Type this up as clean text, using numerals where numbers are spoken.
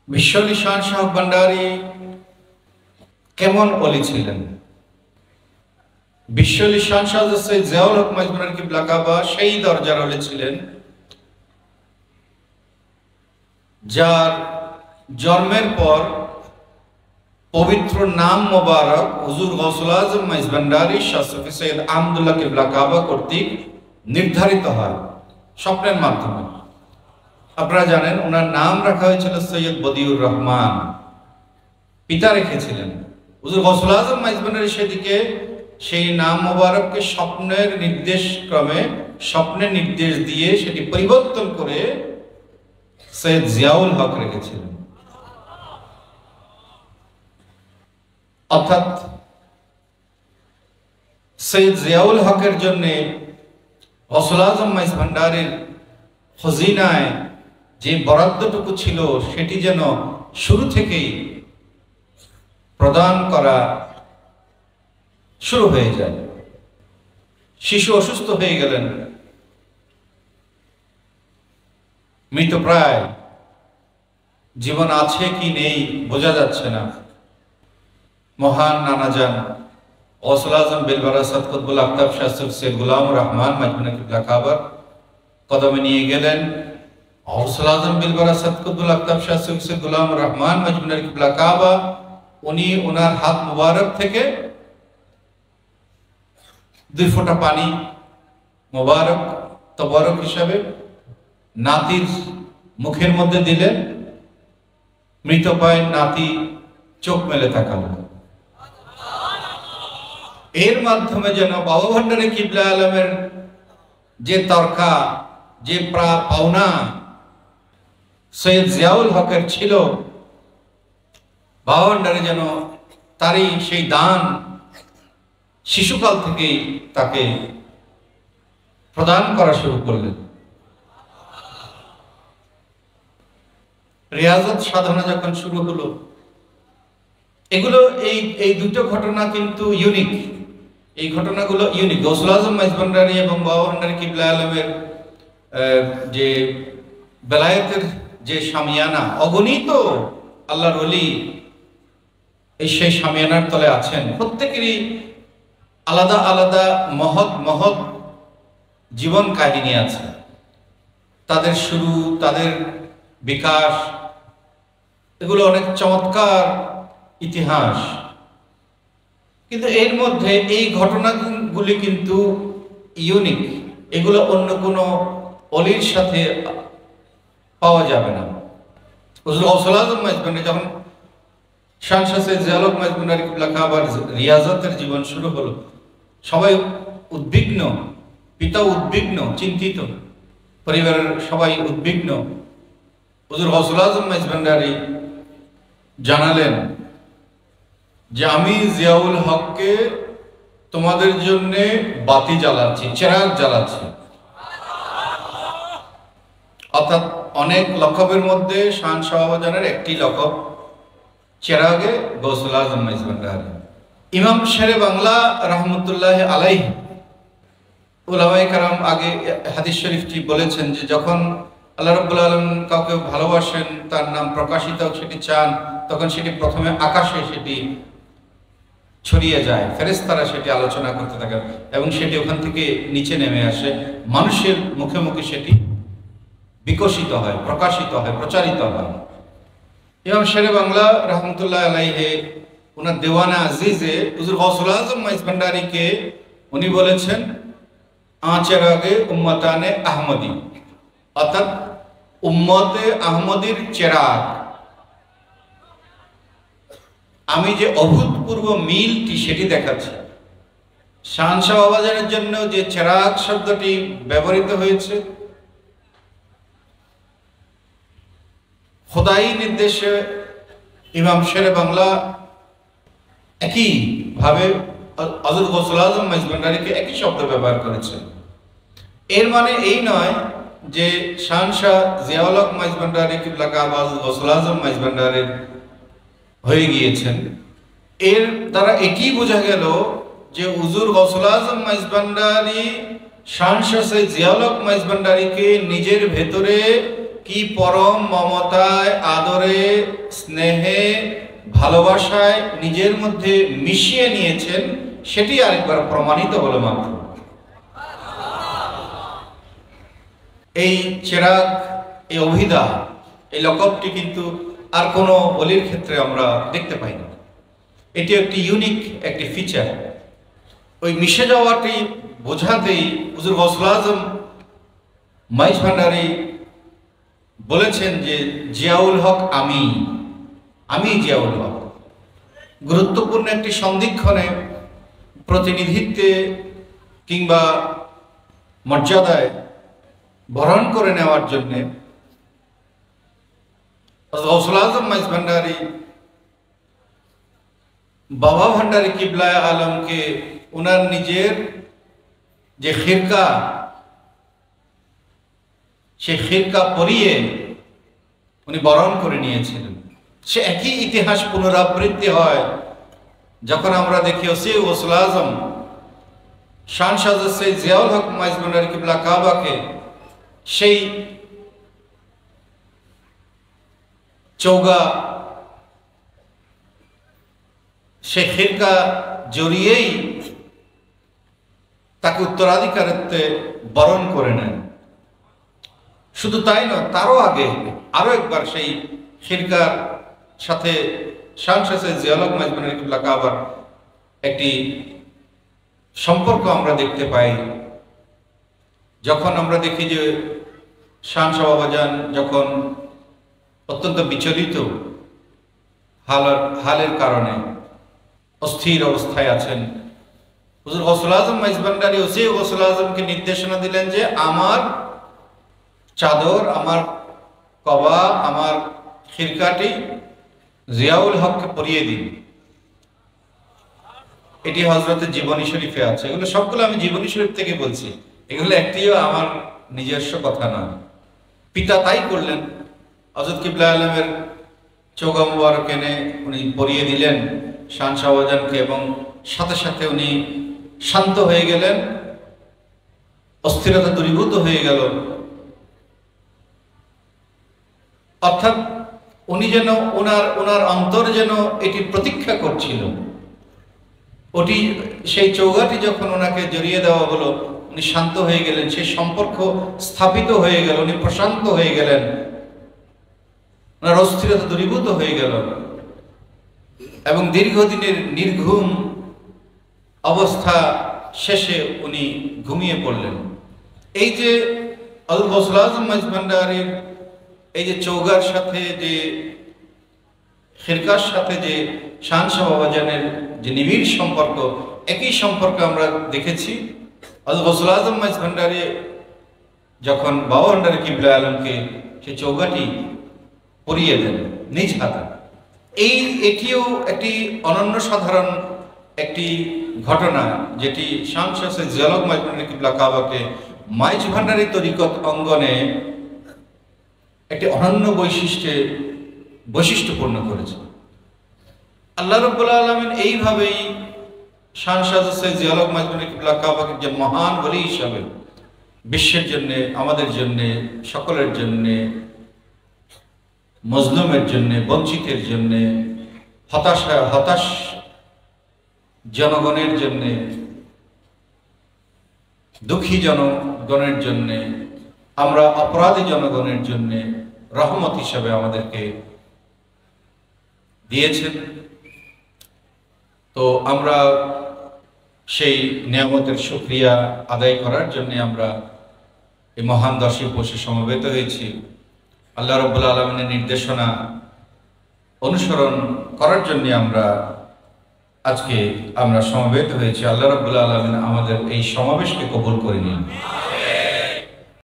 বিশ্বলি শাহ শাহ ভান্ডারী কেমন অলি ছিলেন? বিশ্বলি শাহ শাহ সৈয়দ জিয়াউল হক মজবুর কিবলা কাবা সেই দরজার অলি ছিলেন যার জন্মের পর পবিত্র নাম মোবারক হুজুর গৌসুল আজম মাইজ ভান্ডারী শাহ সুফি সৈয়দ আহমদুল্লাহ কিবলা কাবা কর্তৃক নির্ধারিত হয় স্বপ্নের মাধ্যমে। আপনারা জানেন ওনার নাম রাখা হয়েছিল সৈয়দ বদিউর রহমান, পিতা রেখেছিলেন। হুজুর গৌসুল আজম মাইজ ভান্ডারী সেদিকে সেই নাম মোবারককে স্বপ্নের নির্দেশ দিয়ে সেটি পরিবর্তন করে সৈয়দ জিয়াউল হক রেখেছিলেন। অর্থাৎ সৈয়দ জিয়াউল হকের জন্য গৌসুল আজম মাইজ ভান্ডারীর খজিনায় যে বরাদ্দটুকু ছিল সেটি যেন শুরু থেকেই প্রদান করা শুরু হয়ে যায়। শিশু অসুস্থ হয়ে গেলেন, মৃতপ্রায়, জীবন আছে কি নেই বোঝা যাচ্ছে না। মহান নানাজান গৌসুল আজম বিলবারাসাত কুতবুল আফতাব শাহ সুফি গুলামুর রহমান মজবুর কিবলা কাবার কদমে নিয়ে গেলেন। গৌসুল আজম বিলবারাসাত কুতবুল আফতাব শাহ সুফি গুলামুর রহমান মজবুর কিবলা কাবা উনি ওনার হাত মুবারক থেকে 2 ফোঁটা পানি মুবারক তবারক হিসাবে নাতির মুখের মধ্যে দিলেন। মৃতপ্রায় নাতি চোখ মেলে তাকালো। এর মাধ্যমে যেন বাবা ভান্ডারী কিবলা আলমের যে তরকা, যে পাওনা সৈয়দ জিয়াউল হকের ছিল, বাবা ভান্ডারী যেন তারই সেই দান শিশুকাল থেকেই তাকে প্রদান করা শুরু করলেন। রিয়াজত সাধনা যখন শুরু হলো, এগুলো এই দুটো ঘটনা কিন্তু ইউনিক। এই ঘটনাগুলো ইউনিক। গৌসুল আজম মাইজ ভান্ডারী এবং বাবা ভান্ডারী কিবলা আলমের যে বেলায়েতের যে শামিয়ানা, অগণিত আল্লাহর ওলি এই সেই শামিয়ানার তলে আছেন। প্রত্যেকেরই আলাদা আলাদা মহৎ মহৎ জীবন কাহিনী আছে, তাদের শুরু, তাদের বিকাশ, এগুলো অনেক চমৎকার ইতিহাস। কিন্তু এর মধ্যে এই ঘটনাগুলি কিন্তু ইউনিক, এগুলো অন্য কোনো অলির সাথে পাওয়া যাবে না। হুজুর গৌসুল আজম মাইজ ভান্ডারী যখন শাহ সৈয়দ জিয়াউল হক মাইজ ভান্ডারী কিবলা কাবার রিয়াজতের জীবন শুরু হলো, সবাই উদ্বিগ্ন, পিতা উদ্বিগ্ন, চিন্তিত, পরিবারের সবাই উদ্বিগ্ন। হুজুর গৌসুল আজম মাইজ ভান্ডারী জানালেন যে আমি জিয়াউল হককে তোমাদের জন্য বাতি জ্বালাচ্ছি, চেরাগ জ্বালাচ্ছি। অর্থাৎ অনেক লকবের মধ্যে শান শাহবাজানের একটি লকব চেরাগে গৌসুল আজম মাইজ ভান্ডারী। ইমাম শেরে বাংলা রহমতুল্লাহ আলাইহি উলামায়ে কেরাম আগে হাদিস শরীফটি বলেছেন যে যখন আল্লাহ রাব্বুল আলামিন কাউকে ভালোবাসেন, তার নাম প্রকাশিত সেটি চান, তখন সেটি প্রথমে আকাশে সেটি ছড়িয়ে যায়, ফেরেশতারা সেটি আলোচনা করতে থাকেন এবং সেটি ওখান থেকে নিচে নেমে আসে, মানুষের মুখে মুখে সেটি বিকশিত হয়, প্রকাশিত হয়, প্রচারিত হয়। ইমাম শেরে বাংলা রহমতুল্লাহ আলাইহি ওনার দেওয়ানা আজিজে হুজুর গৌসুল আজম মাইজ ভান্ডারীকে উনি বলেছেন চেরাগে উম্মতানে আহমদী, অর্থাৎ উম্মতে আহমদীর চেরাগ। আমি যে অভূতপূর্ব মিলটি সেটি দেখাচ্ছি। শান শাহ বাবাজানের জন্য যে চেরাগ শব্দটি ব্যবহৃত হয়েছে, খোদাই নির্দেশে ইমাম শেরে বাংলা একই ভাবে হযরত গৌসুল আজম মাইজ ভান্ডারীকে একই শব্দ ব্যবহার করেছে। এর মানে এই নয় যে শান শাহ জিয়াউল হক মাইজ ভান্ডারী কিবলা কাবা গৌসুল আজম মাইজ ভান্ডারীর হয়ে গিয়েছেন। এর দ্বারা এটি বোঝা গেল যে হুজুর গৌসুল আজম মাইজ ভান্ডারী শান শাহ সৈয়দ জিয়াউল হক মাইজ ভান্ডারীকে নিজের ভেতরে কি পরম মমতায়, আদরে, স্নেহে, ভালোবাসায় নিজের মধ্যে মিশিয়ে নিয়েছেন, সেটি আরেকবার প্রমাণিত হলো মাত্র। এই চেরাগ, এই অভিদা, এই লকবটি কিন্তু আর কোনো অলির ক্ষেত্রে আমরা দেখতে পাই না। এটি একটি ইউনিক একটি ফিচার। ওই মিশে যাওয়াটি বোঝাতেই হুজুর গৌসুল আজম মাইজ ভান্ডারী বলেছেন যে জিয়াউল হক আমি জিয়াউল হক। গুরুত্বপূর্ণ একটি সন্ধিক্ষণে, প্রতিনিধিত্বে কিংবা মর্যাদায় বরণ করে নেওয়ার জন্যে গৌসুল আজম মাইজ ভান্ডারী বাবা ভান্ডারী কিবলায়ে আলমকে ওনার নিজের যে খিরকা, সে খিরকা পরিয়ে উনি বরণ করে নিয়েছিলেন। সে একই ইতিহাস পুনরাবৃত্তি হয় যখন আমরা দেখি ওসি গৌসুল আজম শান শাহজাদ সৈয়দ জিয়াউল হক মাইজ ভান্ডারী কিবলা কাবাকে সেই চৌগা, সে খিরকা জড়িয়েই তাকে উত্তরাধিকারিত্বে বরণ করে নেন। শুধু তাই নয়, তারও আগে আরো একবার সেই খিরকার সাথে শান শাহ সৈয়দ জিয়াউল হক মাইজ ভান্ডারী কিবলা কাবার একটি সম্পর্ক আমরা দেখতে পাই। যখন আমরা দেখি যে শান শাহ বাবাজান যখন অত্যন্ত বিচলিত হালের কারণে অস্থির অবস্থায় আছেন, হুজুর গৌসুল আজম মাইজ ভান্ডারী ওসি গৌসুল আজমকে নির্দেশনা দিলেন যে আমার চাদর, আমার কবা, আমার খিরকাটি জিয়াউল হককে পরিয়ে দিন। এটি হযরতের জীবনী শরীফে আছে। এগুলো সবগুলো আমি জীবনী শরীফ থেকে বলছি, এগুলো একটিও আমার নিজস্ব কথা নয়। পিতা তাই করলেন। হযরত কিবলা আলমের চৌগা মুবারক এনে উনি পরিয়ে দিলেন শান শাহ বাবাজানকে, এবং সাথে সাথে উনি শান্ত হয়ে গেলেন, অস্থিরতা দূরীভূত হয়ে গেল। অর্থাৎ উনি যেন ওনার অন্তর যেন এটি প্রতীক্ষা করছিল। ওটি সেই চৌগাটি যখন ওনাকে জড়িয়ে দেওয়া হলো, উনি শান্ত হয়ে গেলেন, সেই সম্পর্ক স্থাপিত হয়ে গেল, উনি প্রশান্ত হয়ে গেলেন, ওনার অস্থিরতা দূরীভূত হয়ে গেল, এবং দীর্ঘদিনের নির্ঘুম অবস্থা শেষে উনি ঘুমিয়ে পড়লেন। এই যে হযরত গৌসুল আজম মাইজ ভান্ডারীর এই যে চৌগার সাথে, যে খিরকার সাথে যে শান শাহ বাবাজানের যে নিবিড় সম্পর্ক, একই সম্পর্ক আমরা দেখেছি হযরত গৌসুল আজম মাইজ ভান্ডারী যখন বাবা ভান্ডারী কিবলা আলমকে সেই চৌগাটি পরিয়ে দেন নিজ হাতে। এটিও একটি অনন্য সাধারণ একটি ঘটনা, যেটি শান শাহ সৈয়দ জিয়াউল হক মাইজ ভান্ডারী কিবলা কাবাকে মাইজ ভান্ডারী তরিকত অঙ্গনে একটি অনন্য বৈশিষ্ট্যপূর্ণ করেছে। আল্লাহ রাব্বুল আলামিন এইভাবেই শান শাহ সৈয়দ জিয়াউল হক মাইজ ভান্ডারী কিবলা কাবাকে যে মহান ওলি হিসাবে বিশ্বের জন্য, আমাদের জন্য, সকলের জন্য, মজলুমের জন্য, বঞ্চিতের জন্য, হতাশ জনগণের জন্য, দুঃখী জনগণের জন্য, আমরা অপরাধী জনগণের জন্য রহমত হিসাবে আমাদেরকে দিয়েছেন। তো আমরা সেই নিয়ামতের শুকরিয়া আদায় করার জন্য আমরা এই মহান দর্শী উপসে সমবেত হয়েছি। আল্লাহ রাব্বুল আলামিনের নির্দেশনা অনুসরণ করার জন্য আজকে আমরা সমবেত হয়েছি। আল্লাহ রাব্বুল আলামিন আমাদের এই সমাবেশকে কবুল করে নিন।